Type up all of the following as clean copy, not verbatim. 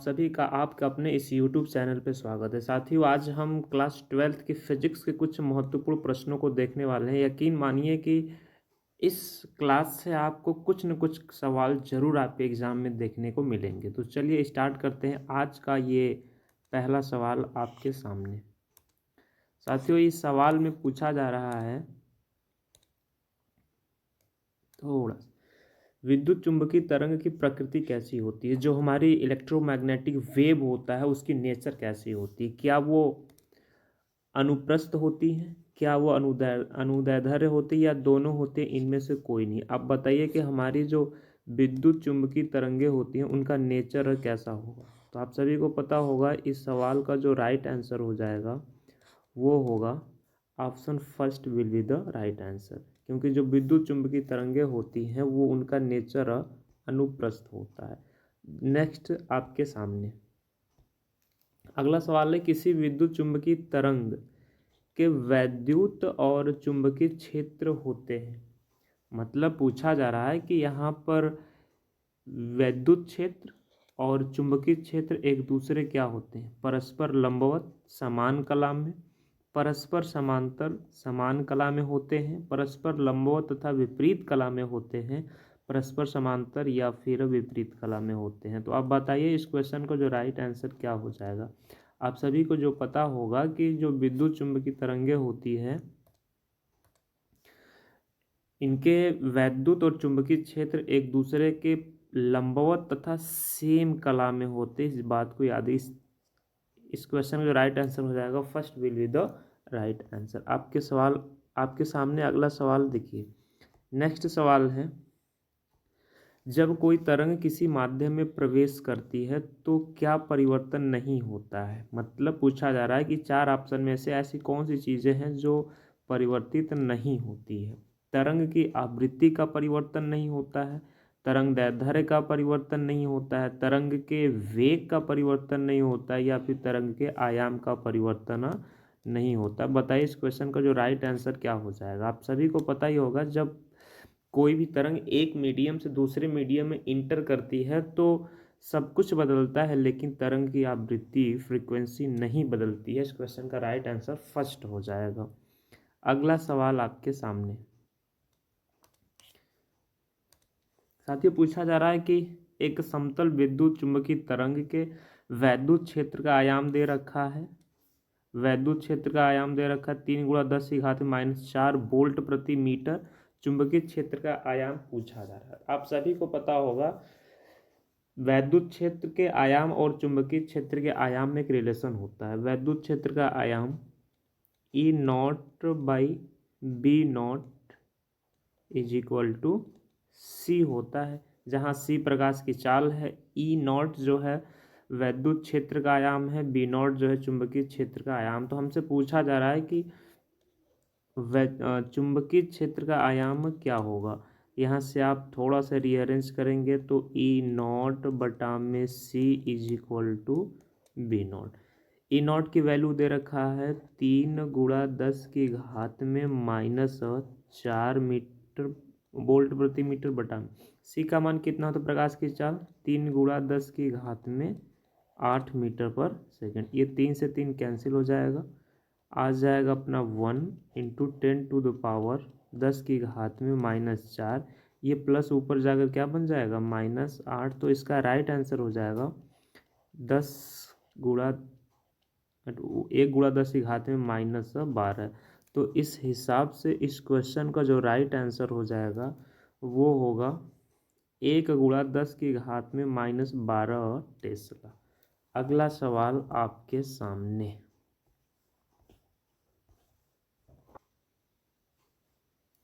सभी का आपके अपने इस यूट्यूब चैनल पे स्वागत है। साथियों, आज हम क्लास 12th की फिजिक्स के कुछ महत्वपूर्ण प्रश्नों को देखने वाले हैं। यकीन मानिए कि इस क्लास से आपको कुछ न कुछ सवाल ज़रूर आपके एग्ज़ाम में देखने को मिलेंगे। तो चलिए स्टार्ट करते हैं आज का ये पहला सवाल आपके सामने। साथियों, इस सवाल में पूछा जा रहा है थोड़ा विद्युत चुंबकीय तरंग की प्रकृति कैसी होती है। जो हमारी इलेक्ट्रोमैग्नेटिक वेव होता है उसकी नेचर कैसी होती है। क्या वो अनुप्रस्थ होती हैं, क्या वो अनुदैर्ध्य होती है, या दोनों होते हैं, इनमें से कोई नहीं। अब बताइए कि हमारी जो विद्युत चुंबकीय तरंगे होती हैं उनका नेचर कैसा होगा। तो आप सभी को पता होगा इस सवाल का जो राइट आंसर हो जाएगा वो होगा option first will be the right answer, क्योंकि जो विद्युत चुंबकीय तरंगे होती हैं वो उनका नेचर अनुप्रस्थ होता है। नेक्स्ट आपके सामने अगला सवाल है, किसी विद्युत चुंबकीय तरंग के वैद्युत और चुंबकीय क्षेत्र होते हैं। मतलब पूछा जा रहा है कि यहाँ पर वैद्युत क्षेत्र और चुंबकीय क्षेत्र एक दूसरे क्या होते हैं, परस्पर लंबवत समान कला में, परस्पर समांतर समान कला में होते हैं, परस्पर लंबवत तथा विपरीत कला में होते हैं, परस्पर समांतर या फिर विपरीत कला में होते हैं। तो आप बताइए इस क्वेश्चन को जो राइट आंसर क्या हो जाएगा। आप सभी को जो पता होगा कि जो विद्युत चुंबकीय तरंगे होती है इनके वैद्युत और चुंबकीय क्षेत्र एक दूसरे के लंबवत तथा सेम कला में होते हैं। इस बात को याद, इस क्वेश्चन का जो राइट आंसर हो जाएगा first will be the right answer. आपके सामने अगला सवाल देखिए। नेक्स्ट सवाल है, जब कोई तरंग किसी माध्यम में प्रवेश करती है तो क्या परिवर्तन नहीं होता है। मतलब पूछा जा रहा है कि चार ऑप्शन में से ऐसी कौन सी चीज़ें हैं जो परिवर्तित नहीं होती है। तरंग की आवृत्ति का परिवर्तन नहीं होता है, तरंग दैर्ध्य का परिवर्तन नहीं होता है, तरंग के वेग का परिवर्तन नहीं होता है, या फिर तरंग के आयाम का परिवर्तन नहीं होता। बताइए इस क्वेश्चन का जो राइट आंसर क्या हो जाएगा। आप सभी को पता ही होगा जब कोई भी तरंग एक मीडियम से दूसरे मीडियम में इंटर करती है तो सब कुछ बदलता है, लेकिन तरंग की आवृत्ति फ्रीक्वेंसी नहीं बदलती है। इस क्वेश्चन का राइट आंसर फर्स्ट हो जाएगा। अगला सवाल आपके सामने साथियों पूछा जा रहा है कि एक समतल विद्युत चुंबकीय तरंग के वैद्युत क्षेत्र का आयाम दे रखा है। वैद्युत क्षेत्र का आयाम दे रखा है 3 × 10⁻⁴ वोल्ट प्रति मीटर। चुंबकीय क्षेत्र का आयाम पूछा जा रहा है। आप सभी को पता होगा वैद्युत क्षेत्र के आयाम और चुंबकीय क्षेत्र के आयाम में एक रिलेशन होता है। वैद्युत क्षेत्र का आयाम E0/B0 is equal to C होता है, जहाँ C प्रकाश की चाल है, E0 जो है वैद्युत क्षेत्र का आयाम है, B0 जो है चुंबकीय क्षेत्र का आयाम। तो हमसे पूछा जा रहा है कि चुंबकीय क्षेत्र का आयाम क्या होगा। यहाँ से आप थोड़ा सा रीअरेंज करेंगे तो E0/C is equal to B0। E0 की वैल्यू दे रखा है 3 × 10⁻⁴ मीटर वोल्ट प्रति मीटर बटा में। C का मान कितना होता है प्रकाश की चाल 3 × 10⁸ मीटर पर सेकेंड। ये 3 से 3 कैंसिल हो जाएगा, आ जाएगा अपना 1 × 10⁻⁻⁴ ये प्लस ऊपर जाकर क्या बन जाएगा -8। तो इसका राइट आंसर हो जाएगा 1 × 10⁻⁻12। तो इस हिसाब से इस क्वेश्चन का जो राइट आंसर हो जाएगा वो होगा 1 × 10⁻⁻12 टेस्ला। अगला सवाल आपके सामने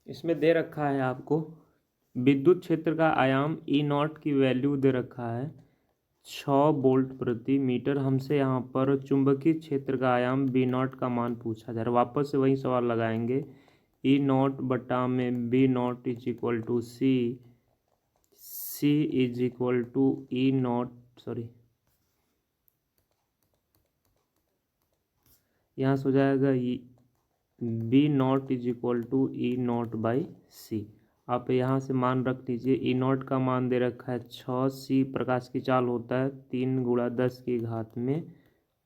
इसमें दे रखा है आपको विद्युत क्षेत्र का आयाम E0 की वैल्यू दे रखा है 6 वोल्ट प्रति मीटर। हमसे यहाँ पर चुंबकीय क्षेत्र का आयाम B0 का मान पूछा जा रहा है। वापस से वही सवाल लगाएंगे E0/B0 is equal to C is equal to यहाँ से हो जाएगा B0 is equal to E0/C। आप यहाँ से मान रख लीजिए। ई नॉट का मान दे रखा है 6 सी प्रकाश की चाल होता है 3 × 10 की घात में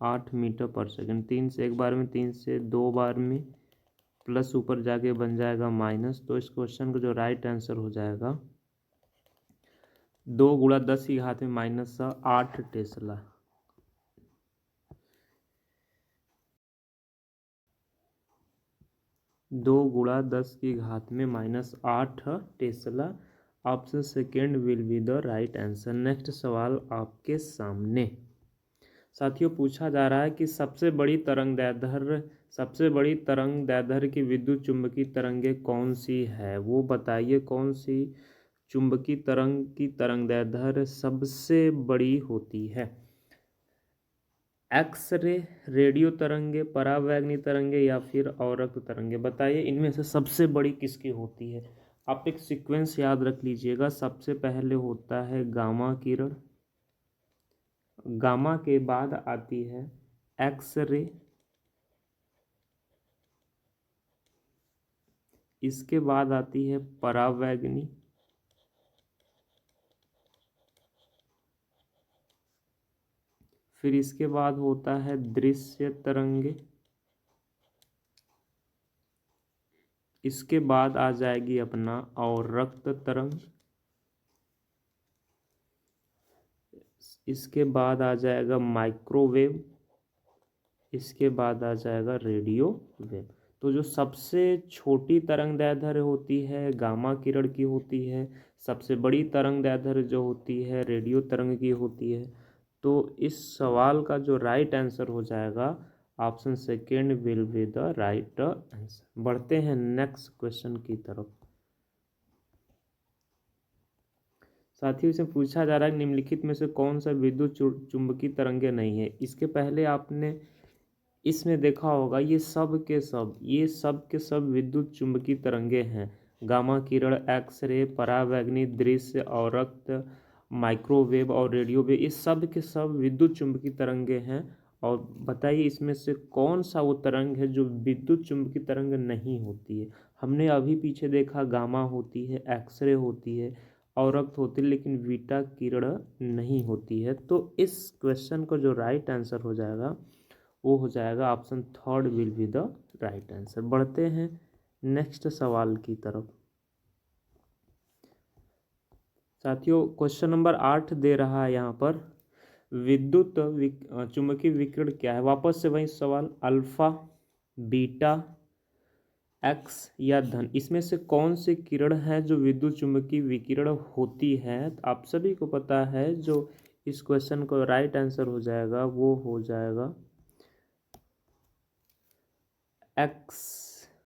8 मीटर पर सेकंड। 3 से एक बार में, 3 से 2 बार में, प्लस ऊपर जाके बन जाएगा माइनस। तो इस क्वेश्चन का जो राइट आंसर हो जाएगा 2 × 10 की घात में -8 टेस्ला। 2 × 10 की घात में -8 Tesla. Option second will be the right answer. Next सवाल आपके सामने साथियों पूछा जा रहा है कि सबसे बड़ी तरंगदैर्ध्य की विद्युत चुम्बकीय तरंगें कौन सी है, वो बताइए। कौन सी चुंबकीय तरंग की तरंगदैर्ध्य सबसे बड़ी होती है? एक्सरे, रेडियो तरंगे, परावैंगनी तरंगे या फिर अवरक्त तरंगे, बताइए इनमें से सबसे बड़ी किसकी होती है। आप एक सीक्वेंस याद रख लीजिएगा। सबसे पहले होता है गामा किरण, गामा के बाद आती है एक्सरे, इसके बाद आती है परावैंगनी, फिर इसके बाद होता है दृश्य तरंगे, इसके बाद आ जाएगी अपना अवरक्त तरंग, इसके बाद आ जाएगा माइक्रोवेव, इसके बाद आ जाएगा रेडियो वेव। तो जो सबसे छोटी तरंगदैर्ध्य होती है गामा किरण की होती है, सबसे बड़ी तरंगदैर्ध्य जो होती है रेडियो तरंग की होती है। तो इस सवाल का जो राइट आंसर हो जाएगा option second will be the right answer. बढ़ते हैं नेक्स्ट क्वेश्चन की तरफ। साथियों से पूछा जा रहा है निम्नलिखित में से कौन सा विद्युत चुंबकीय तरंगे नहीं है। इसके पहले आपने इसमें देखा होगा ये सब के सब विद्युत चुंबकीय तरंगे हैं। गामा किरण, एक्सरे, परावैंगनी, दृश्य, अवरक्त, माइक्रोवेव और रेडियो वेव, ये सब के सब विद्युत चुंबकीय तरंगे हैं। और बताइए इसमें से कौन सा वो तरंग है जो विद्युत चुंबकीय तरंग नहीं होती है। हमने अभी पीछे देखा गामा होती है, एक्सरे होती है, अवरक्त होती है, लेकिन बीटा किरण नहीं होती है। तो इस क्वेश्चन का जो राइट आंसर हो जाएगा वो हो जाएगा option third will be the right answer. बढ़ते हैं नेक्स्ट सवाल की तरफ। साथियों क्वेश्चन नंबर 8 दे रहा है यहाँ पर विद्युत चुंबकीय विकिरण क्या है। वापस से वही सवाल, अल्फा, बीटा, एक्स या धन, इसमें से कौन सी किरण है जो विद्युत चुंबकीय विकिरण होती है। तो आप सभी को पता है जो इस क्वेश्चन को राइट आंसर हो जाएगा वो हो जाएगा एक्स